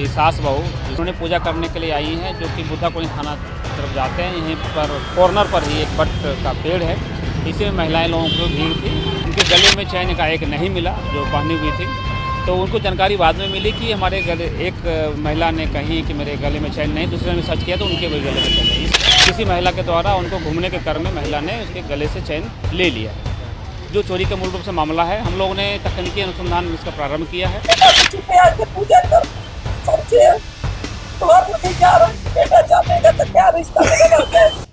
सास बहू उन्होंने पूजा करने के लिए आई हैं, जो कि बुद्धा कॉलोनी थाना तरफ जाते हैं। यहीं पर कॉर्नर पर ही एक बट का पेड़ है, इसी में महिलाएं लोगों को भीड़ थी। उनके गले में चैन का एक नहीं मिला जो पहनी हुई थी, तो उनको जानकारी बाद में मिली कि हमारे गले, एक महिला ने कही कि मेरे गले में चैन नहीं, दूसरे ने सर्च किया तो उनके भी गले में चैन नहीं। किसी महिला के द्वारा उनको घूमने के क्रम में महिला ने उसके गले से चैन ले लिया, जो चोरी का मूल रूप से मामला है। हम लोगों ने तकनीकी अनुसंधान इसका प्रारंभ किया है।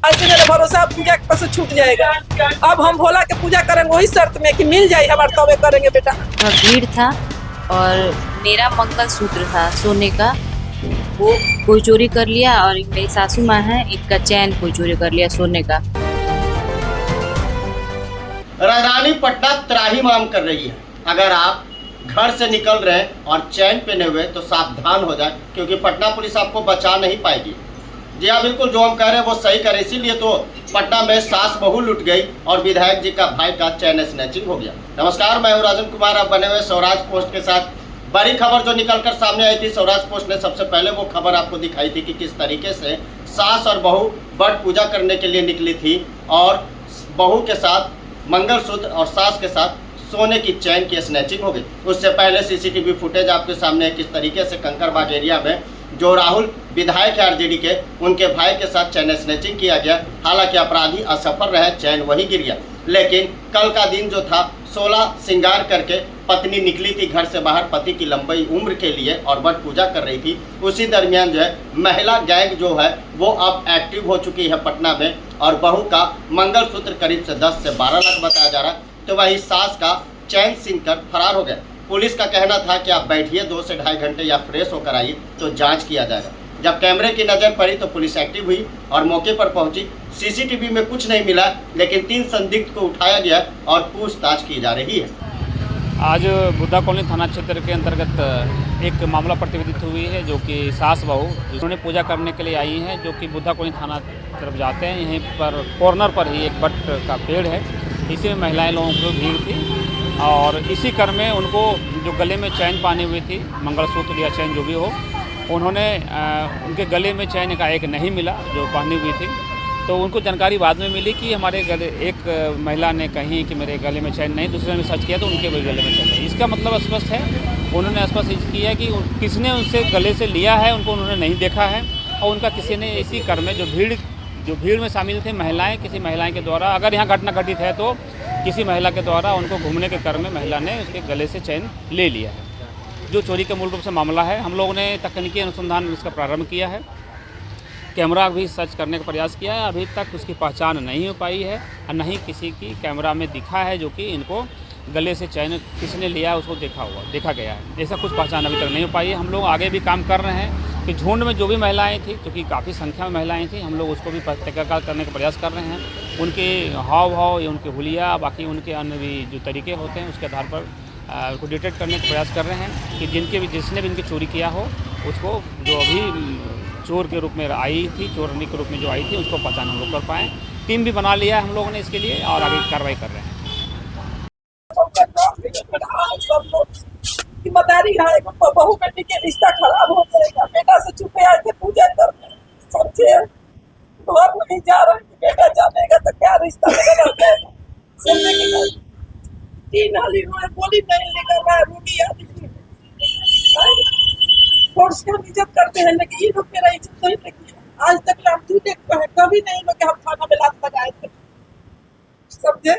ऐसे मेरा भरोसा पूजा के पास छूट जाएगा। अब हम भोला के पूजा करेंगे वही शर्त में कि मिल जाए हमारे, तबे करेंगे बेटा। भीड़ था और मेरा मंगलसूत्र था सोने का, वो कोई चोरी कर लिया। और मेरी सासू माँ है, इनका चैन कोई चोरी कर लिया सोने का। राजधानी पटना त्राहिमाम कर रही है। अगर आप घर से निकल रहे हैं और चैन पहने हुए तो सावधान हो जाए, क्योंकि पटना पुलिस आपको बचा नहीं पाएगी। जी हाँ, बिल्कुल जो हम कह रहे हैं वो सही करें। इसीलिए तो पटना में सास बहू लुट गई और विधायक जी का भाई का चैन स्नैचिंग हो गया। नमस्कार, मैं हूँ राजन कुमार, आप बने हुए स्वराज पोस्ट के साथ। बड़ी खबर जो निकलकर सामने आई थी, स्वराज पोस्ट ने सबसे पहले वो खबर आपको दिखाई थी कि किस तरीके से सास और बहू बट पूजा करने के लिए निकली थी और बहू के साथ मंगलसूत्र और सास के साथ सोने की चैन की स्नैचिंग हो गई। उससे पहले सीसीटीवी फुटेज आपके सामने है, किस तरीके से कंकड़बाग एरिया में जो राहुल विधायक है आरजेडी के, उनके भाई के साथ चैन स्नैचिंग किया गया। हालांकि अपराधी असफल रहे, चैन वही गिर गया। लेकिन कल का दिन जो था, 16 श्रृंगार करके पत्नी निकली थी घर से बाहर पति की लंबी उम्र के लिए और बट पूजा कर रही थी। उसी दरमियान जो है महिला गैंग जो है वो अब एक्टिव हो चुकी है पटना में, और बहू का मंगलसूत्र करीब से 10 से 12 लाख बताया जा रहा है, तो वही सास का चैन छीन कर फरार हो गया। पुलिस का कहना था कि आप बैठिए 2 से ढाई घंटे या फ्रेश होकर आइए तो जांच किया जाएगा। जब कैमरे की नज़र पड़ी तो पुलिस एक्टिव हुई और मौके पर पहुंची। सीसीटीवी में कुछ नहीं मिला, लेकिन 3 संदिग्ध को उठाया गया और पूछताछ की जा रही है। आज बुद्धा कॉलोनी थाना क्षेत्र के अंतर्गत एक मामला प्रतिवेदित हुई है, जो कि सास बहू उन्होंने पूजा करने के लिए आई हैं, जो कि बुद्धा कॉलोनी थाना तरफ जाते हैं। यहीं पर कॉर्नर पर ही एक बट का पेड़ है, इसी में महिलाएं लोगों को भीड़ थी और इसी क्रम में उनको जो गले में चैन पहनी हुई थी, मंगलसूत्र या चैन जो भी हो, उन्होंने उनके गले में चैन का एक नहीं मिला जो पहनी हुई थी, तो उनको जानकारी बाद में मिली कि हमारे गले, एक महिला ने कही कि मेरे गले में चैन नहीं, दूसरे ने सर्च किया तो उनके भी गले में चैन नहीं। इसका मतलब स्पष्ट है, उन्होंने स्पष्ट किया कि किसने उनसे गले से लिया है उनको उन्होंने नहीं देखा है, और उनका किसी ने इसी क्रम में जो भीड़ में शामिल थे महिलाएं, किसी महिलाएं के द्वारा, अगर यहाँ घटना घटित है तो किसी महिला के द्वारा उनको घूमने के क्रम में महिला ने उसके गले से चैन ले लिया है, जो चोरी का मूल रूप से मामला है। हम लोगों ने तकनीकी अनुसंधान इसका प्रारंभ किया है, कैमरा भी सर्च करने का प्रयास किया है। अभी तक उसकी पहचान नहीं हो पाई है और नहीं किसी की कैमरा में दिखा है जो कि इनको गले से चैन किसने लिया उसको देखा गया है। ऐसा कुछ पहचान अभी तक नहीं हो पाई है। हम लोग आगे भी काम कर रहे हैं कि झुंड में जो भी महिलाएं थी, क्योंकि काफ़ी संख्या में महिलाएं थी, हम लोग उसको भी तहकीकात करने का प्रयास कर रहे हैं। उनके हाव भाव या उनके हुलिया, बाकी उनके अन्य भी जो तरीके होते हैं उसके आधार पर उसको डिटेक्ट करने का प्रयास कर रहे हैं कि जिसने भी इनकी चोरी किया हो उसको, जो अभी चोर के रूप में आई थी, चोरनी के रूप में जो आई थी, उसको पहचान हम लोग कर पाएँ। टीम भी बना लिया है हम लोगों ने इसके लिए और आगे कार्रवाई कर रहे हैं। जिम्मेदारी है, बहू बेटी के रिश्ता खराब हो जाएगा। बेटा से छुपे आए थे पूजा करने, समझे? घर नहीं जा रहे, बेटा जानेगा तो क्या रिश्ता बदल जाएगा, समझे कि नहीं? 3 हाली में बोली नहीं लेकर रहा, रूढ़ी आदमी फोर्स का इज्जत करते हैं, लेकिन ये लोग मेरा इज्जत नहीं लगी। आज तक हम झूठे कभी नहीं लोग हम थाना में लात लगाए थे, समझे?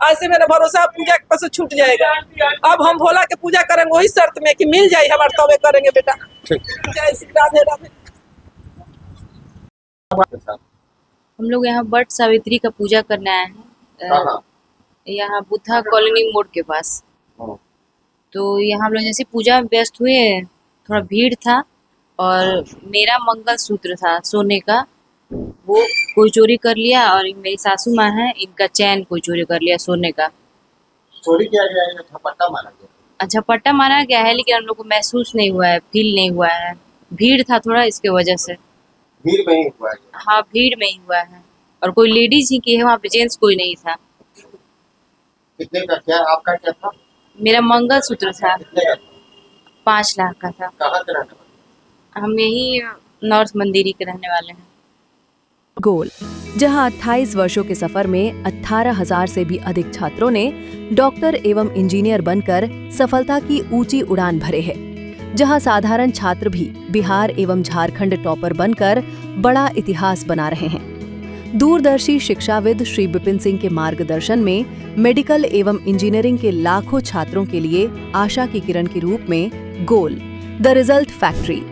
ऐसे मेरा भरोसा पूजा के पास छूट जाएगा। अब हम भोला के पूजा करेंगे वही शर्त में कि मिल जाए हमारे, तबे करेंगे बेटा। जय श्री राधे राधे। हम लोग यहाँ बट सावित्री का पूजा करने आए हैं, यहाँ बुद्धा कॉलोनी मोड़ के पास। तो यहाँ हम लोग जैसे पूजा में व्यस्त हुए, थोड़ा भीड़ था और मेरा मंगलसूत्र था सोने का, वो कोई चोरी कर लिया। और मेरी सासू माँ है, इनका चैन कोई चोरी कर लिया सोने का। चोरी किया गया है, झपट्टा मारा गया। अच्छा, पट्टा मारा गया है, लेकिन हम लोग को महसूस नहीं हुआ है, फील नहीं हुआ है। भीड़ था थोड़ा, इसके वजह से। भीड़ में ही हुआ है? हाँ, भीड़ में ही हुआ है और कोई लेडीज ही की है, वहाँ पे जेंट्स कोई नहीं था। कितने का, क्या आपका क्या था? मेरा मंगलसूत्र था, कितने का? 5 लाख का था। कहाँ के रहने वाले? हम यही नॉर्थ मंदिरी के रहने वाले हैं। गोल, जहां 28 वर्षों के सफर में 18,000 से भी अधिक छात्रों ने डॉक्टर एवं इंजीनियर बनकर सफलता की ऊंची उड़ान भरे है, जहां साधारण छात्र भी बिहार एवं झारखंड टॉपर बनकर बड़ा इतिहास बना रहे हैं। दूरदर्शी शिक्षाविद श्री विपिन सिंह के मार्गदर्शन में मेडिकल एवं इंजीनियरिंग के लाखों छात्रों के लिए आशा की किरण के रूप में गोल, द रिजल्ट फैक्ट्री